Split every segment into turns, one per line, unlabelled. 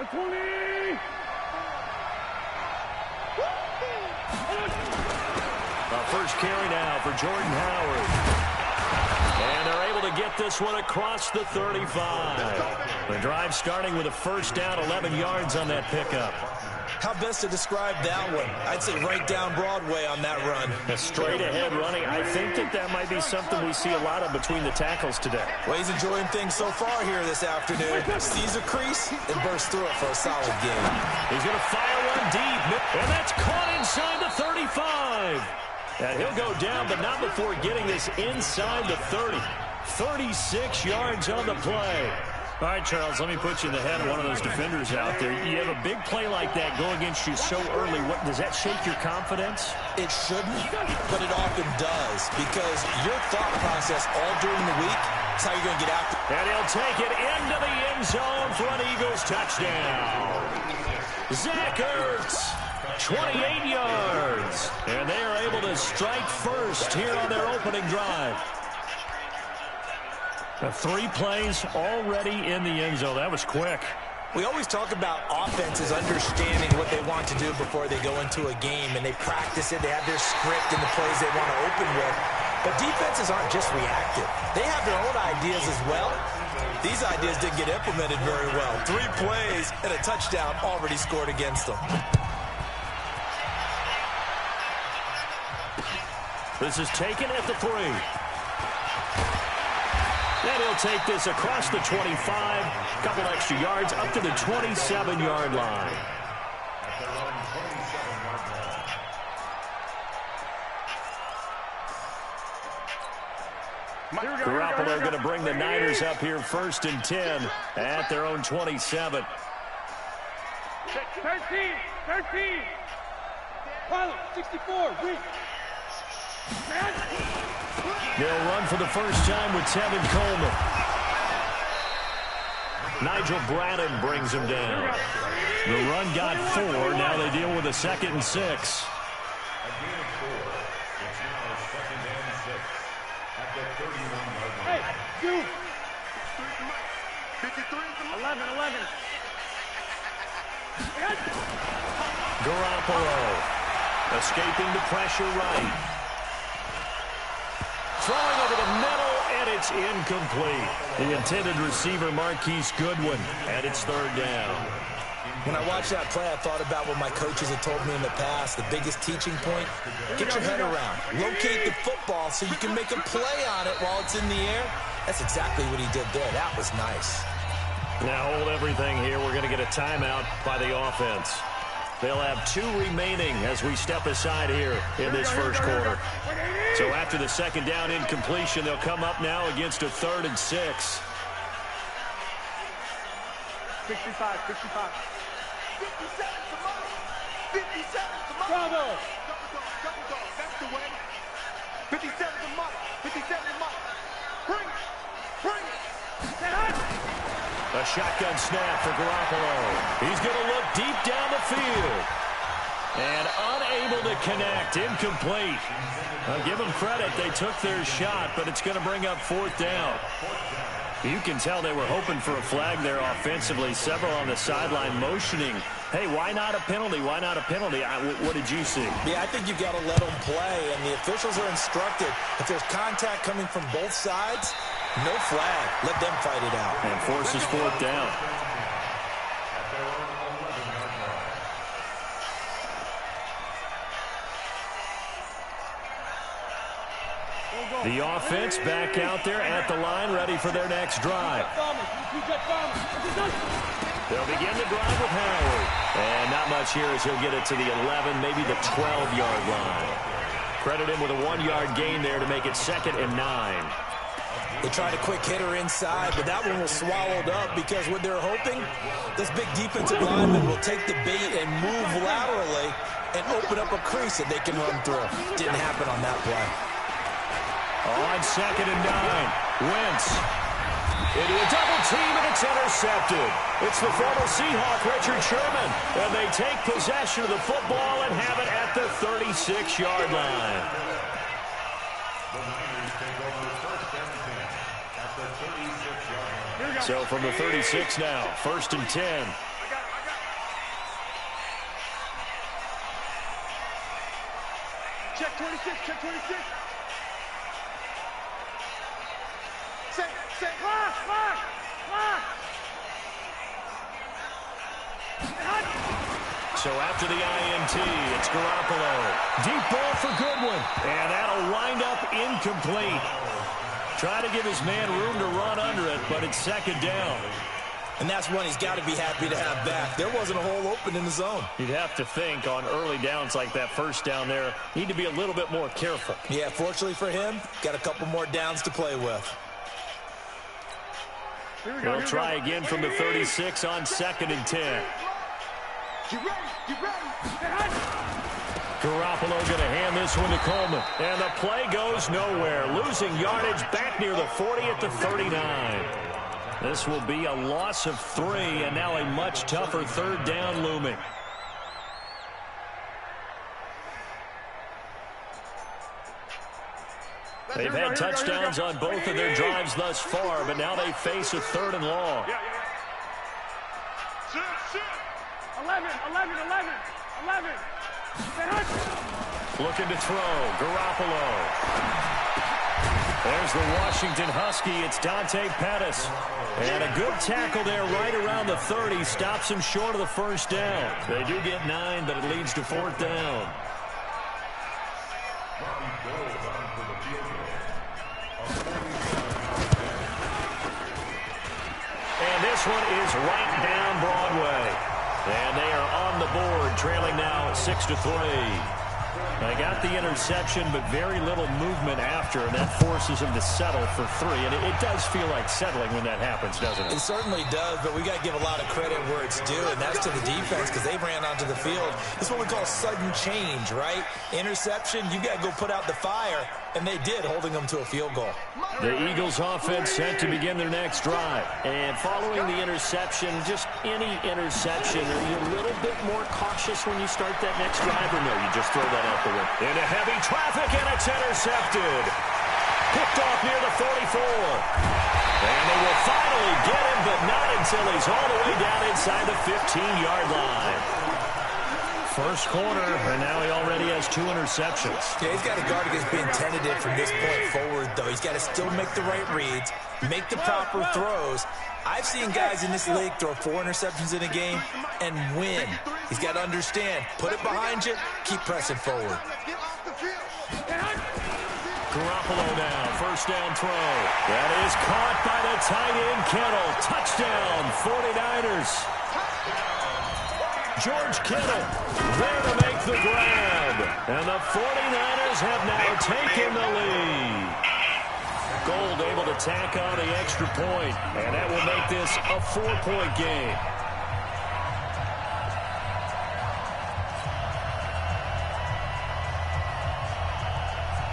20.
First carry now for Jordan Howard. And they're able to get this one across the 35. The drive starting with a first down, 11 yards on that pickup.
How best to describe that one? I'd say right down Broadway on that run.
A straight ahead running. I think that might be something we see a lot of between the tackles today.
Well, he's enjoying things so far here this afternoon. Sees a crease and bursts through it for a solid game.
He's going to fire one deep, and that's caught inside the 35. And he'll go down, but not before getting this inside the 30. 36 yards on the play. All right, Charles, let me put you in the head of one of those defenders out there. You have a big play like that go against you so early. What does that shake your confidence?
It shouldn't, but it often does, because your thought process all during the week is how you're going to get after it.
And he'll take it into the end zone for an Eagles touchdown. Zach Ertz, 28 yards. And they are able to strike first here on their opening drive. 3 plays already in the end zone. That was quick.
We always talk about offenses understanding what they want to do before they go into a game, and they practice it. They have their script and the plays they want to open with. But defenses aren't just reactive. They have their own ideas as well. These ideas didn't get implemented very well. 3 plays and a touchdown already scored against them.
This is taken at the 3. And he'll take this across the 25, a couple extra yards, up to the 27-yard line. Garoppolo going to bring the Niners up here 1st and 10 at their own 27.
13. Follow, 64, weak.
They'll run for the first time with Tevin Coleman. Nigel Bradham brings him down. The run got 4. Now they deal with a 2nd and 6.
Hey, you. 11.
Garoppolo escaping the pressure right. Throwing over the middle, and it's incomplete. The intended receiver, Marquise Goodwin, and it's 3rd down.
When I watched that play, I thought about what my coaches had told me in the past. The biggest teaching point, get your head around. Locate the football so you can make a play on it while it's in the air. That's exactly what he did there. That was nice.
Now hold everything here. We're going to get a timeout by the offense. They'll have 2 remaining as we step aside here in this first quarter. So after the 2nd down incompletion, they'll come up now against a 3rd and 6.
55. 57 Bravo.
That's the way. 57 to Mike. 57 to Mike. Bring it.
A shotgun snap for Garoppolo. He's going to look deep down the field. And unable to connect. Incomplete. Give them credit. They took their shot, but it's going to bring up 4th down. You can tell they were hoping for a flag there offensively. Several on the sideline motioning. Hey, why not a penalty? Why not a penalty? What did you see?
Yeah, I think you've got to let them play, and the officials are instructed. If there's contact coming from both sides, no flag. Let them fight it out.
And forces 4th down. The offense back out there at the line, ready for their next drive. They'll begin the drive with Howard. And not much here as he'll get it to the 11, maybe the 12-yard line. Credit him with a 1-yard gain there to make it 2nd and 9.
They tried a quick hitter inside, but that one was swallowed up because what they're hoping, this big defensive lineman will take the bait and move laterally and open up a crease that they can run through. Didn't happen on that play.
On 2nd and 9, Wentz into a double team, and it's intercepted. It's the former Seahawk, Richard Sherman, and they take possession of the football and have it at the 36-yard line. So from the 36 now, 1st and 10.
26, check 26. Set. Clock.
So after the INT, it's Garoppolo. Deep ball for Goodwin. And that'll wind up incomplete. Try to give his man room to run under it, but it's second down.
And that's one he's got to be happy to have back. There wasn't a hole open in the zone.
You'd have to think on early downs like that first down there, need to be a little bit more careful.
Yeah, fortunately for him, got a couple more downs to play with.
They'll try again from the 36 on 2nd and 10.
Get ready.
Garoppolo going to hand this one to Coleman. And the play goes nowhere. Losing yardage back near the 40 at the 39. This will be a loss of 3, and now a much tougher third down looming. They've had touchdowns on both of their drives thus far, but now they face a 3rd and long.
11.
Looking to throw. Garoppolo. There's the Washington Husky. It's Dante Pettis. And a good tackle there right around the 30. Stops him short of the first down. They do get 9, but it leads to 4th down. And this one is right down Broadway. And they are on the board, trailing now 6-3. They got the interception, but very little movement after, and that forces them to settle for 3. And it does feel like settling when that happens, doesn't it?
It certainly does, but we got to give a lot of credit where it's due, and that's to the defense because they ran onto the field. This is what we call sudden change, right? Interception, you got to go put out the fire, and they did, holding them to a field goal.
The Eagles offense set to begin their next drive. And following the interception, just any interception, are you a little bit more cautious when you start that next drive, or no, you just throw that out the window? Into heavy traffic, and it's intercepted. Picked off near the 44. And they will finally get him, but not until he's all the way down inside the 15-yard line. First quarter, and now he already has 2 interceptions.
Yeah, he's got to guard against being tentative from this point forward, though. He's got to still make the right reads, make the proper throws. I've seen guys in this league throw 4 interceptions in a game and win. He's got to understand, put it behind you, keep pressing forward.
Garoppolo now, first down throw. That is caught by the tight end, Kittle. Touchdown, 49ers. George Kittle there to make the grab. And the 49ers have now taken the lead. Gold able to tack on the extra point, and that will make this a 4-point game.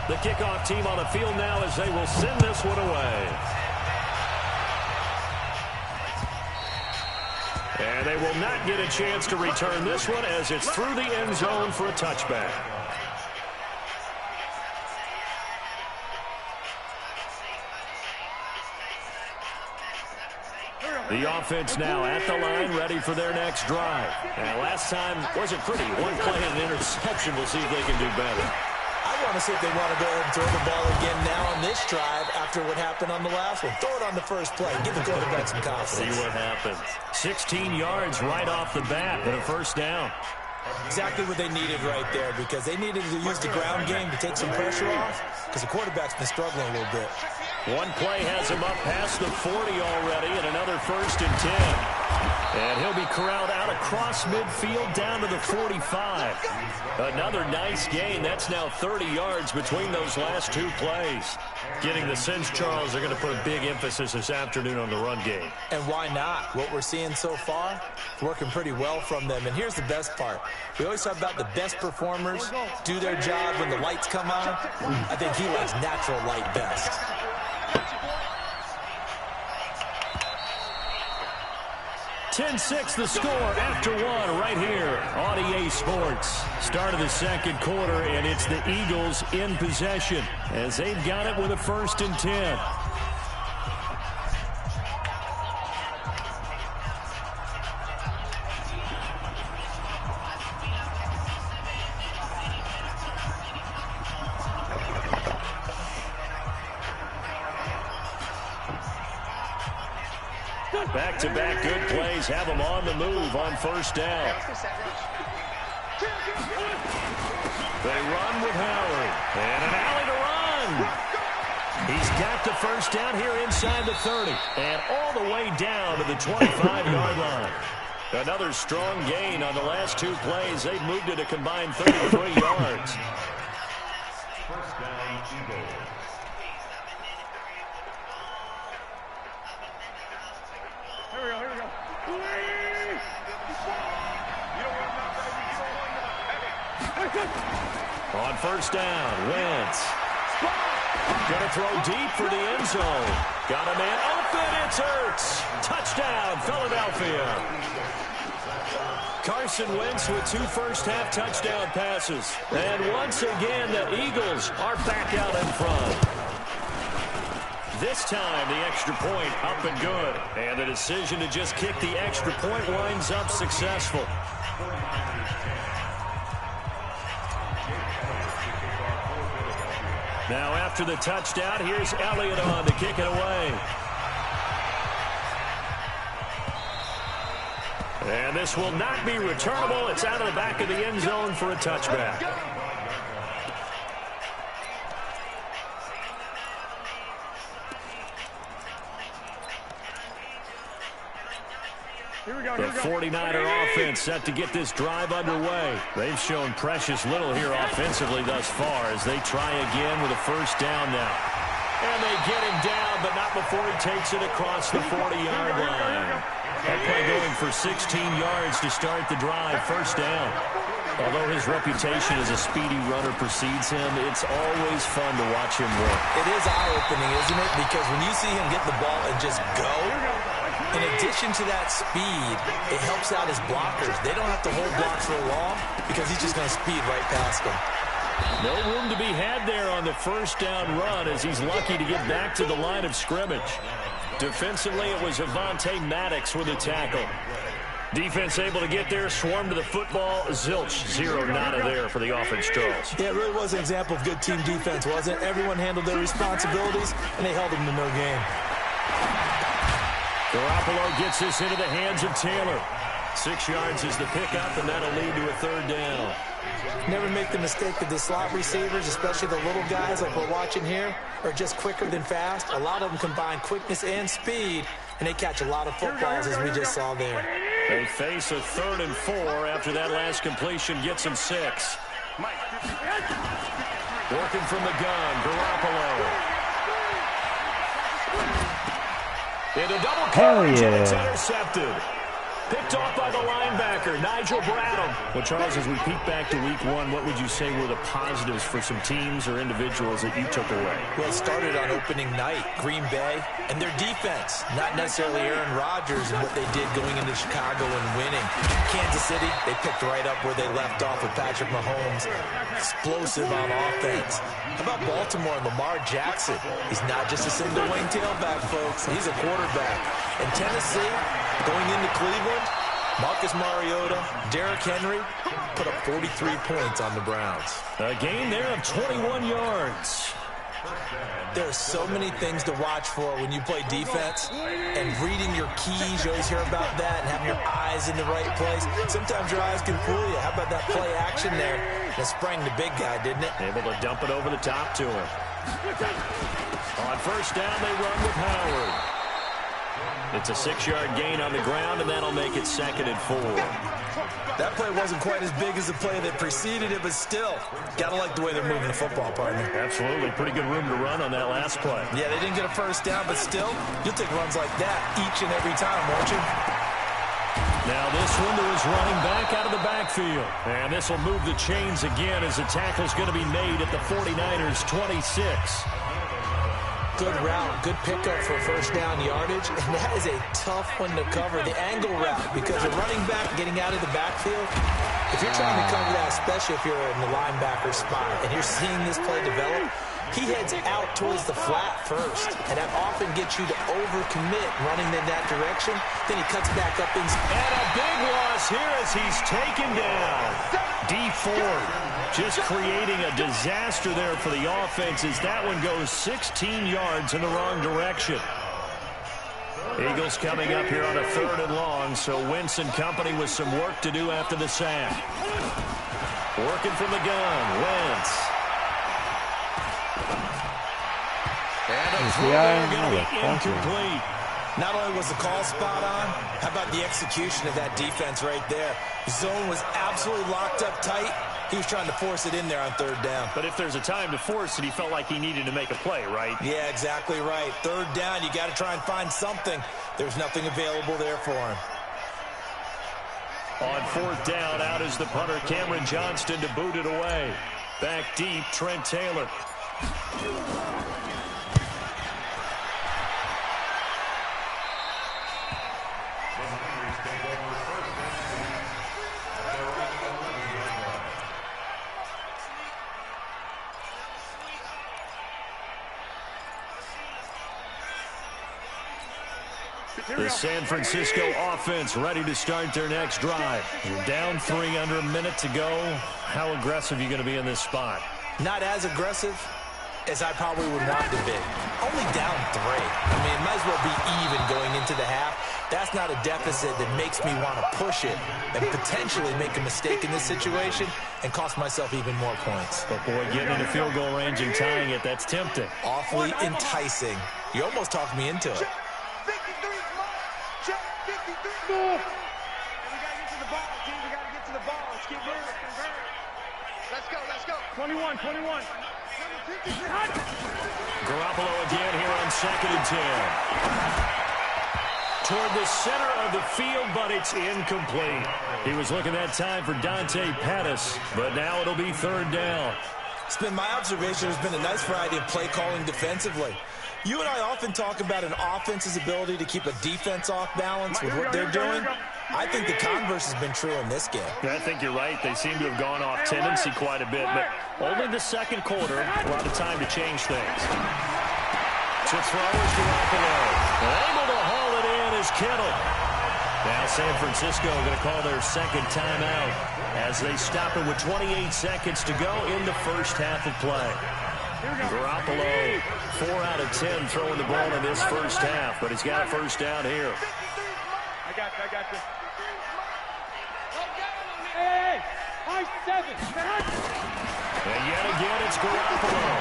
The kickoff team on the field now as they will send this one away. And they will not get a chance to return this one as it's through the end zone for a touchback. The offense now at the line, ready for their next drive. And last time wasn't pretty. One play and an interception. We'll see if they can do better.
I want to see if they want to go ahead and throw the ball again now on this drive after what happened on the last one. Throw it on the first play. Give the quarterback some confidence.
See what happens. 16 yards right off the bat and a first down.
Exactly what they needed right there because they needed to use the ground game to take some pressure off because the quarterback's been struggling a little bit.
One play has him up past the 40 already and another 1st and 10. And he'll be corralled out across midfield down to the 45. Another nice gain. That's now 30 yards between those last 2 plays. Getting the sense, Charles, they're going to put a big emphasis this afternoon on the run game.
And why not? What we're seeing so far, working pretty well from them. And here's the best part. We always talk about the best performers do their job when the lights come on. I think he likes natural light best.
10-6 the score after 1 right here on EA Sports. Start of the second quarter, and it's the Eagles in possession as they've got it with a 1st and 10. Back-to-back good plays have him on the move on first down. They run with Howard. And an alley to run. He's got the first down here inside the 30. And all the way down to the 25-yard line. Another strong gain on the last two plays. They've moved it a combined 33 yards.
First down, Eagles. Here we go, here we go.
On first down, Wentz. Gonna throw deep for the end zone. Got a man open, it's Ertz. Touchdown, Philadelphia. Carson Wentz with 2 first-half touchdown passes. And once again, the Eagles are back out in front. This time, the extra point up and good. And the decision to just kick the extra point winds up successful. Now after the touchdown, here's Elliott on to kick it away. And this will not be returnable. It's out of the back of the end zone for a touchback. The 49er offense set to get this drive underway. They've shown precious little here offensively thus far as they try again with a first down now. And they get him down, but not before he takes it across the 40-yard line. That play going for 16 yards to start the drive, first down. Although his reputation as a speedy runner precedes him, it's always fun to watch him work.
It is eye-opening, isn't it? Because when you see him get the ball and just go, in addition to that speed, it helps out his blockers. They don't have to hold blocks for long because he's just going to speed right past them.
No room to be had there on the first down run as he's lucky to get back to the line of scrimmage. Defensively, it was Avonte Maddox with a tackle. Defense able to get there, swarm to the football. Zilch, 0 nada there for the offense, Charles.
Yeah, it really was an example of good team defense, wasn't it? Everyone handled their responsibilities, and they held them to no gain.
Garoppolo gets this into the hands of Taylor. 6 yards is the pickup, and that'll lead to a third down.
Never make the mistake of the slot receivers, especially the little guys like we're watching here, are just quicker than fast. A lot of them combine quickness and speed, and they catch a lot of footballs, as we just saw there.
They face a 3rd and 4 after that last completion gets them 6. Working from the gun, Garoppolo. Into double coverage, and it's intercepted. Picked off by the linebacker, Nigel Bradham. Well, Charles, as we peek back to week 1, what would you say were the positives for some teams or individuals that you took away?
Well, it started on opening night, Green Bay, and their defense. Not necessarily Aaron Rodgers and what they did going into Chicago and winning. Kansas City, they picked right up where they left off with Patrick Mahomes. Explosive on offense. How about Baltimore and Lamar Jackson? He's not just a single-wing tailback, folks. He's a quarterback. And Tennessee, going into Cleveland, Marcus Mariota, Derrick Henry put up 43 points on the Browns.
A gain there of 21 yards.
There are so many things to watch for when you play defense, and reading your keys, you always hear about that, and having your eyes in the right place. Sometimes your eyes can fool you. How about that play action there? That sprang the big guy, didn't it?
Able to dump it over the top to him. On first down, they run with Howard. It's a 6-yard gain on the ground, and that'll make it 2nd and 4.
That play wasn't quite as big as the play that preceded it, but still, gotta like the way they're moving the football, partner.
Absolutely. Pretty good room to run on that last play.
Yeah, they didn't get a first down, but still, you'll take runs like that each and every time, won't you?
Now this one to his running back out of the backfield. And this will move the chains again as the tackle's going to be made at the 49ers' 26.
Good route, good pickup for first down yardage, and that is a tough one to cover, the angle route, because a running back getting out of the backfield, if you're trying to cover that, especially if you're in the linebacker spot, and you're seeing this play develop, he heads out towards the flat first, and that often gets you to overcommit running in that direction, then he cuts back up inside.
And a big loss here as he's taken down. D Ford just creating a disaster there for the offense as that one goes 16 yards in the wrong direction. Eagles coming up here on a 3rd and long, so Wentz and company with some work to do after the sack. Working from the gun, Wentz. And a throw there going to be incomplete.
Not only was the call spot on, how about the execution of that defense right there? Zone was absolutely locked up tight. He was trying to force it in there on 3rd down.
But if there's a time to force it, he felt like he needed to make a play, right?
Yeah, exactly right. 3rd down, you got to try and find something. There's nothing available there for him.
On 4th down, out is the punter, Cameron Johnston, to boot it away. Back deep, Trent Taylor. The San Francisco offense ready to start their next drive. You're down 3, under a minute to go. How aggressive are you going to be in this spot?
Not as aggressive as I probably would want to be. Only down 3. I mean, it might as well be even going into the half. That's not a deficit that makes me want to push it and potentially make a mistake in this situation and cost myself even more points.
But, boy, getting into field goal range and tying it, that's tempting.
Awfully enticing. You almost talked me into it.
We gotta get to the ball, team. We gotta get to the ball. Let's keep moving. Let's go, let's go. 21.
Garoppolo again here on 2nd and 10. Toward the center of the field, but it's incomplete. He was looking that time for Dante Pettis, but now it'll be 3rd down.
It's been my observation. There's been a nice variety of play calling defensively. You and I often talk about an offense's ability to keep a defense off balance with what they're doing. I think the converse has been true in this game.
I think you're right. They seem to have gone off tendency quite a bit, but only the 2nd quarter, a lot of time to change things. To throw is Garoppolo. Able to haul it in is Kittle. Now San Francisco going to call their 2nd timeout as they stop it with 28 seconds to go in the first half of play. Garoppolo, 4 out of 10 throwing the ball in this first half, but he's got a 1st down here.
I got you. Hey, high 7.
And yet again, it's Garoppolo.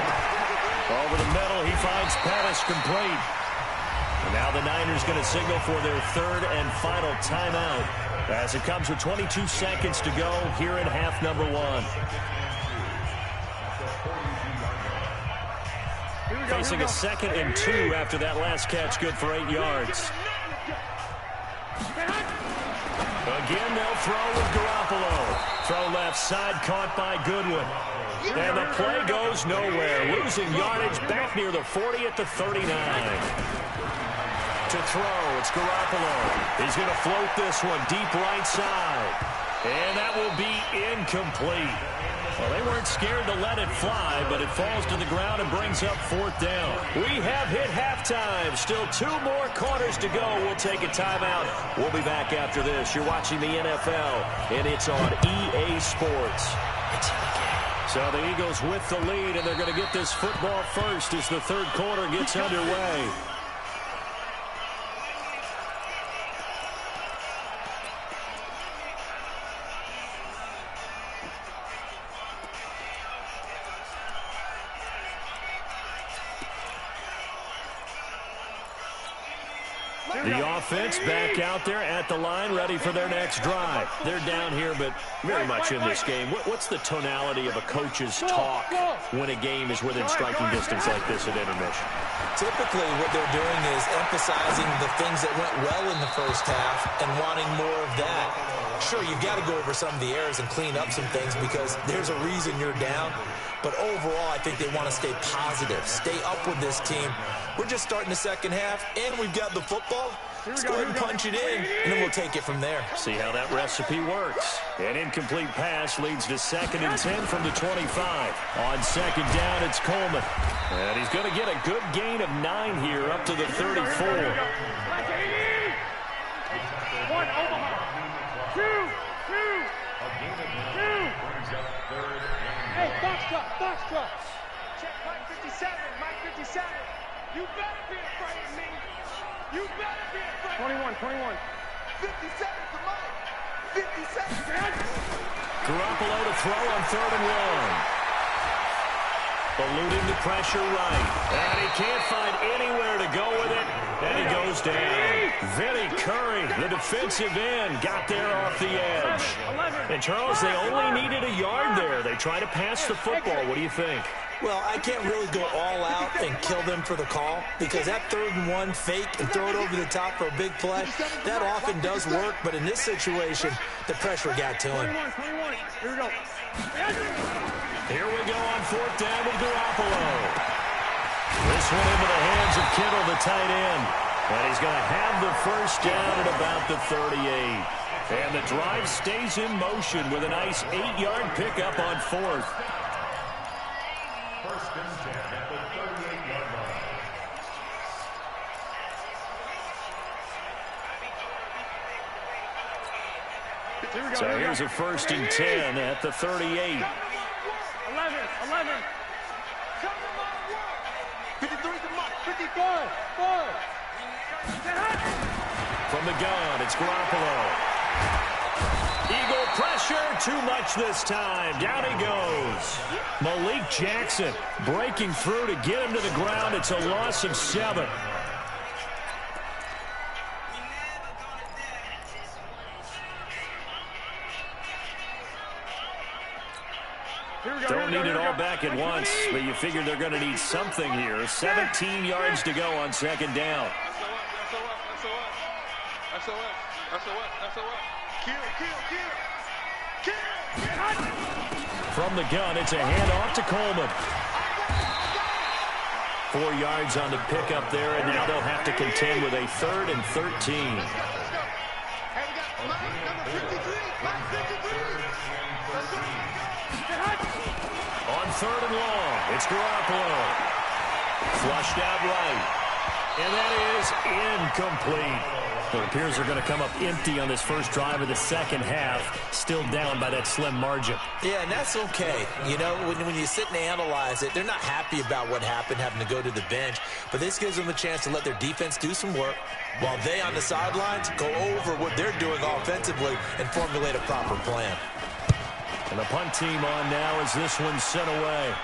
Over the middle, he finds Pettis complete. And now the Niners going to signal for their 3rd and final timeout as it comes with 22 seconds to go here in half number 1. Facing a 2nd and 2 after that last catch, good for 8 yards. Again, they'll throw with Garoppolo. Throw left side, caught by Goodwin. And the play goes nowhere. Losing yardage back near the 40 at the 39. To throw, it's Garoppolo. He's going to float this one deep right side. And that will be incomplete. Well, they weren't scared to let it fly, but it falls to the ground and brings up 4th down. We have hit halftime. Still 2 more quarters to go. We'll take a timeout. We'll be back after this. You're watching the NFL, and it's on EA Sports. So the Eagles with the lead, and they're going to get this football first as the 3rd quarter gets underway. The offense back out there at the line, ready for their next drive. They're down here, but very much in this game. What's the tonality of a coach's talk when a game is within striking distance like this at intermission?
Typically, what they're doing is emphasizing the things that went well in the first half and wanting more of that. Sure, you've got to go over some of the errors and clean up some things because there's a reason you're down. But overall, I think they want to stay positive, stay up with this team. We're just starting the 2nd half, and we've got the football. Let's go ahead and punch it in, and then we'll take it from there.
See how that recipe works. An incomplete pass leads to 2nd and 10 from the 25. On 2nd down, it's Coleman. And he's going to get a good gain of 9 here up to the 34.
1 Omaha. 2. Hey, box truck. Check Mike 57. You better be afraid of me. You better be afraid.
21, 21.
50 seconds to Mike. 50 seconds.
Garoppolo to throw on 3rd and 1. Eluding the pressure right. And he can't find anywhere to go with it. And he goes down. Vinny Curry, the defensive end, got there off the edge. And, Charles, they only needed a yard there. They try to pass the football. What do you think?
Well, I can't really go all out and kill them for the call because that 3rd and 1 fake and throw it over the top for a big play, that often does work. But in this situation, the pressure got to him.
21. Here we go.
Here we go on 4th down with Garoppolo. This one into the hands of Kittle, the tight end. And he's going to have the 1st down at about the 38. And the drive stays in motion with a nice 8-yard pickup on 4th.
1st and 10 at the 38-yard line.
So here's a 1st and 10 at the 38.
11.
53 to Mike.
54. 4.
From the gun, it's Garoppolo. Eagle pressure, too much this time. Down he goes. Malik Jackson breaking through to get him to the ground. It's a loss of 7. Don't need it all back at once, but you figure they're going to need something here. 17 yards to go on 2nd down. From the gun, it's a handoff to Coleman. 4 yards on the pickup there, and now they'll have to contend with a 3rd and 13. On 3rd and long, it's Garoppolo. Flushed out right. And that is incomplete. It appears they're going to come up empty on this first drive of the second half, still down by that slim margin.
Yeah, and that's okay. You know, when you sit and analyze it, they're not happy about what happened, having to go to the bench. But this gives them a chance to let their defense do some work while they on the sidelines go over what they're doing offensively and formulate a proper plan.
And the punt team on now as this one's sent away.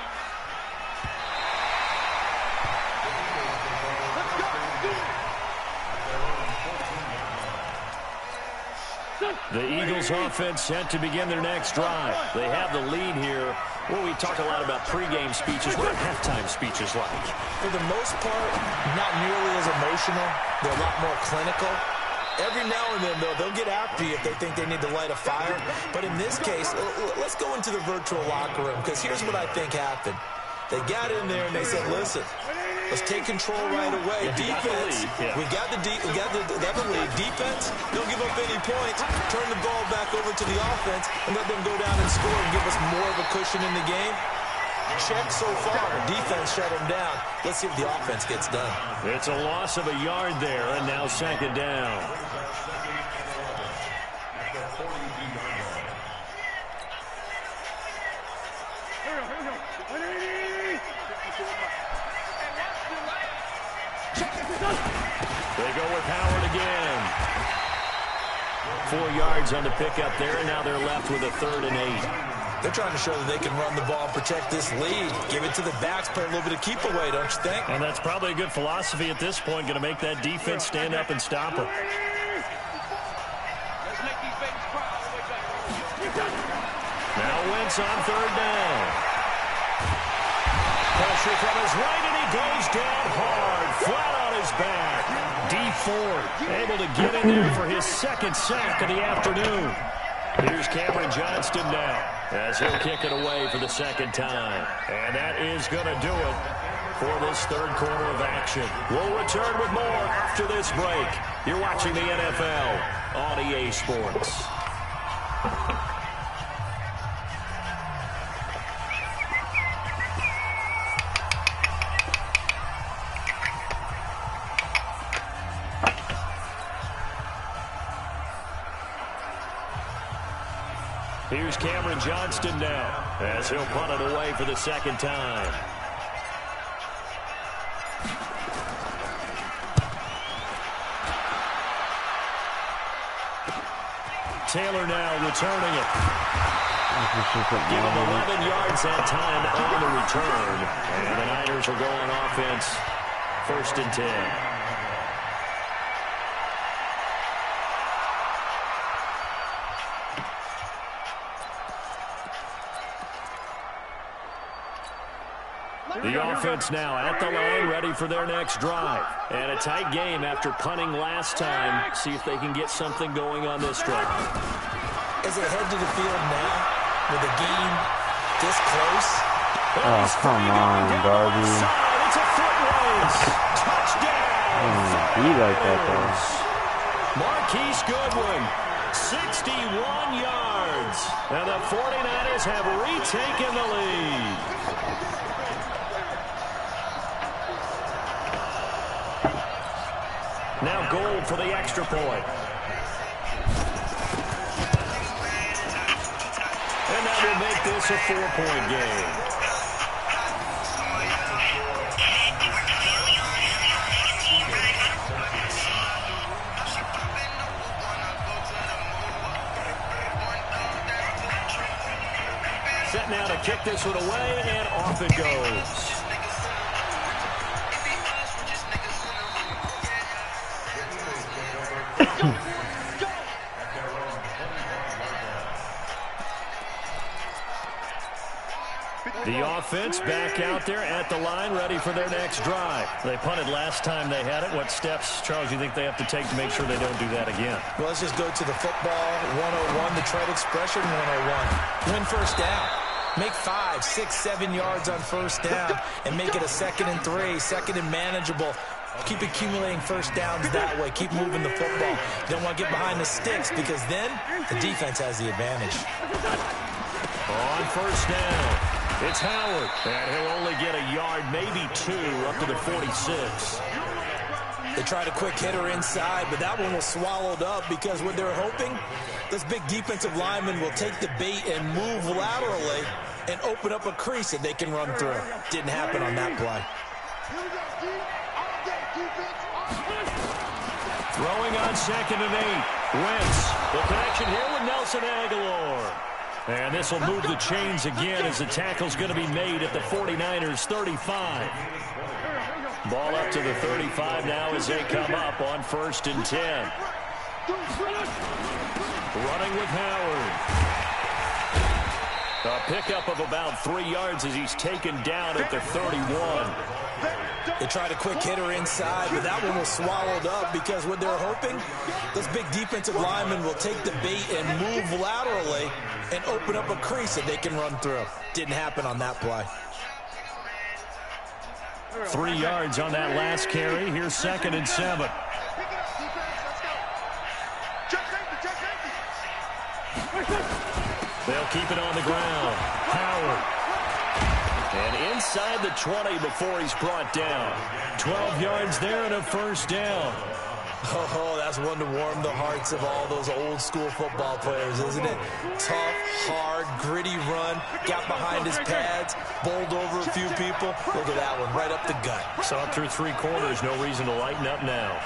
The Eagles offense set to begin their next drive. They have the lead here. Well, we talk a lot about pregame speeches. What are halftime speeches like?
For the most part, not nearly as emotional. They're a lot more clinical. Every now and then, though, they'll get after you if they think they need to light a fire. But in this case, let's go into the virtual locker room, because here's what I think happened. They got in there and they said, listen, let's take control right away. Defense, we got the lead. Defense, don't give up any points. Turn the ball back over to the offense and let them go down and score and give us more of a cushion in the game. Check so far. Defense shut them down. Let's see if the offense gets done.
It's a loss of a yard there, and now 2nd down. They go with Howard again. 4 yards on the pickup there, and now they're left with a 3rd and 8.
They're trying to show that they can run the ball and protect this lead. Give it to the backs, play a little bit of keep away, don't you think?
And that's probably a good philosophy at this point, going to make that defense stand up and stop them. Now Wentz on 3rd down. Pressure from his right, and he goes down hard, flat on his back. Dee Ford able to get in there for his 2nd sack of the afternoon. Here's Cameron Johnston now as he'll kick it away for the 2nd time. And that is going to do it for this 3rd quarter of action. We'll return with more after this break. You're watching the NFL on EA Sports. Here's Cameron Johnston now as he'll punt it away for the 2nd time. Taylor now returning it. Give him 11 yards that time on the return. And the Niners will go on offense, 1st and 10. The offense now at the line, ready for their next drive. And a tight game after punting last time. See if they can get something going on this drive.
As they head to the field now, with the game this close.
Oh, come on, Darby.
It's a foot race. Touchdown.
Be like that, though.
Marquise Goodwin, 61 yards. And the 49ers have retaken the lead. Now Gold for the extra point. And that will make this a 4-point game. Set now to kick this one away, and off it goes. The offense back out there at the line, ready for their next drive. They punted last time they had it. What steps, Charles, you think they have to take to make sure they don't do that again?
Well, let's just go to the football 101, the trade expression 101. Win first down. Make 5, 6, 7 yards on first down and make it a 2nd and 3, 2nd and manageable. Keep accumulating first downs that way. Keep moving the football. You don't want to get behind the sticks because then the defense has the advantage.
On first down, it's Howard. And he'll only get a yard, maybe 2, up to the 46.
They tried a quick hitter inside, but that one was swallowed up because what they're hoping, this big defensive lineman will take the bait and move laterally and open up a crease that they can run through. Didn't happen on that play.
Throwing on 2nd and 8. Wentz. The connection here with Nelson Aguilar. And this will move the chains again as the tackle's going to be made at the 49ers 35. Ball up to the 35 now as they come up on 1st and 10. Running with Howard. A pickup of about 3 yards as he's taken down at the 31.
They tried a quick hitter inside, but that one was swallowed up because what they're hoping, this big defensive lineman will take the bait and move laterally and open up a crease that they can run through. Didn't happen on that play.
3 yards on that last carry. Here's 2nd and 7. They'll keep it on the ground. Howard. And inside the 20 before he's brought down. 12 yards there and a first down.
Oh, that's one to warm the hearts of all those old school football players, isn't it? Tough, hard, gritty run. Got behind his pads, bowled over a few people. Look at that one, right up the gut.
Saw it through 3 quarters. No reason to lighten up now.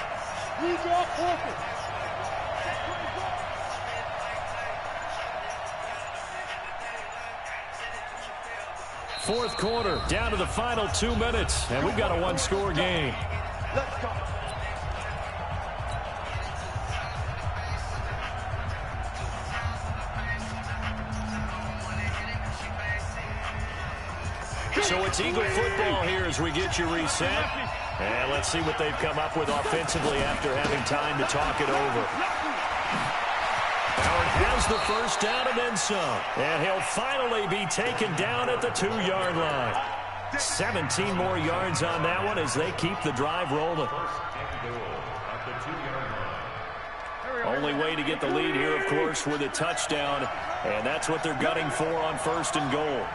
Fourth quarter, down to the final 2 minutes, and we've got a 1-score game.
Let's go.
So it's Eagle football here as we get you reset. And let's see what they've come up with offensively after having time to talk it over. Howard has the first down and then some. And he'll finally be taken down at the 2-yard line. 17 more yards on that one as they keep the drive rolling. Only way to get the lead here, of course, with a touchdown. And that's what they're gunning for on 1st and goal.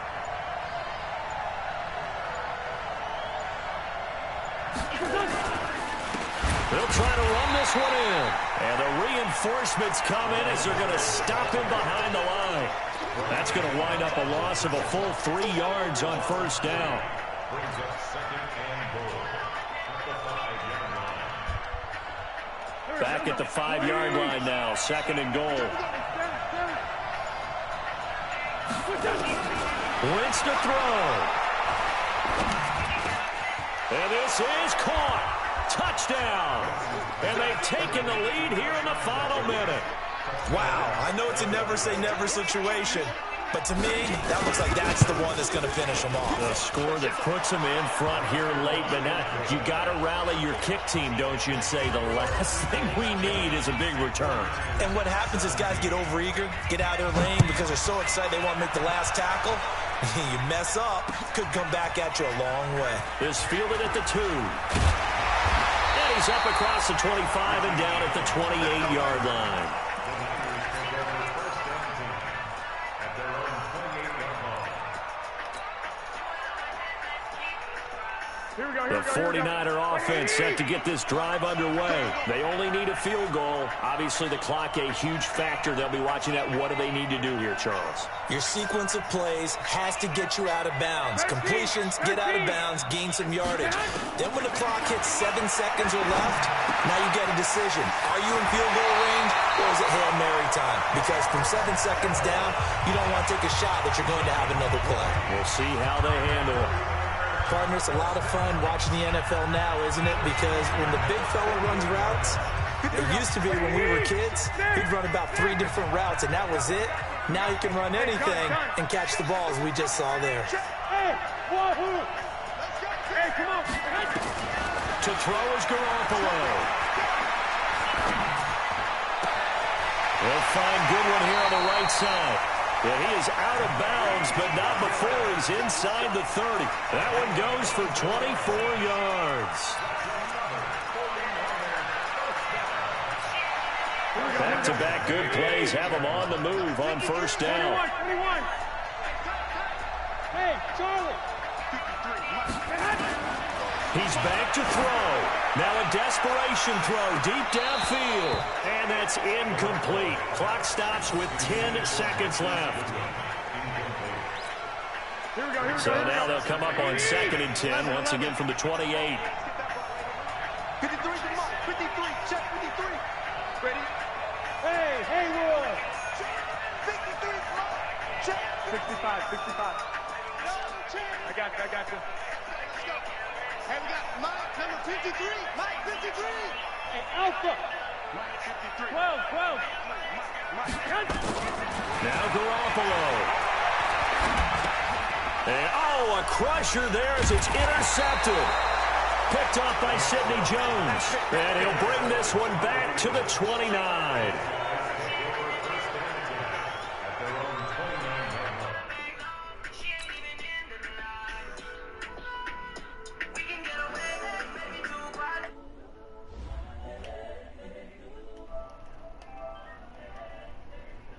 They'll try to run this one in. And the reinforcements come in as they're going to stop him behind the line. That's going to wind up a loss of a full 3 yards on first down. Back at the 5-yard line now, 2nd and goal. Wins to throw. And this is caught. Touchdown. And they've taken the lead here in the final minute.
Wow, I know it's a never-say-never situation, but to me, that looks like that's the one that's going to finish them off.
A score that puts them in front here late, but now you got to rally your kick team, don't you, and say the last thing we need is a big return.
And what happens is guys get overeager, get out of their lane because they're so excited they want to make the last tackle. You mess up, could come back at you a long way.
Is fielded at the 2. And he's up across the 25 and down at the 28-yard line. The 49er offense set to get this drive underway. They only need a field goal. Obviously, the clock a huge factor. They'll be watching that. What do they need to do here, Charles?
Your sequence of plays has to get you out of bounds. Completions, get out of bounds, gain some yardage. Then when the clock hits 7 seconds or left, now you get a decision. Are you in field goal range or is it Hail Mary time? Because from 7 seconds down, you don't want to take a shot that you're going to have another play.
We'll see how they handle it.
Partner, it's a lot of fun watching the NFL now, isn't it? Because when the big fella runs routes, it used to be when we were kids, he'd run about 3 different routes, and that was it. Now he can run anything and catch the balls we just saw there.
To throw is Garoppolo. They'll find Goodwin here on the right side. Yeah, he is out of bounds, but not before he's inside the 30. That one goes for 24 yards. Back-to-back good plays have him on the move on first down.
Hey, Charlie.
He's back to throw. Now a desperation throw deep downfield. And that's incomplete. Clock stops with 10 seconds left. So now they'll come up on 2nd and 10, once again from the 28.
53 to Mike. 53. Check 53. Ready?
Hey, Haywood.
53 Mike. Check.
65, 65. I got you.
Let's go. Hey, we got Mike, number 53. Mike, 53.
Hey, Alpha.
Mike, 53.
12.
Mike.
Now Garoppolo. And, a crusher there as it's intercepted. Picked off by Sidney Jones. And he'll bring this one back to the 29.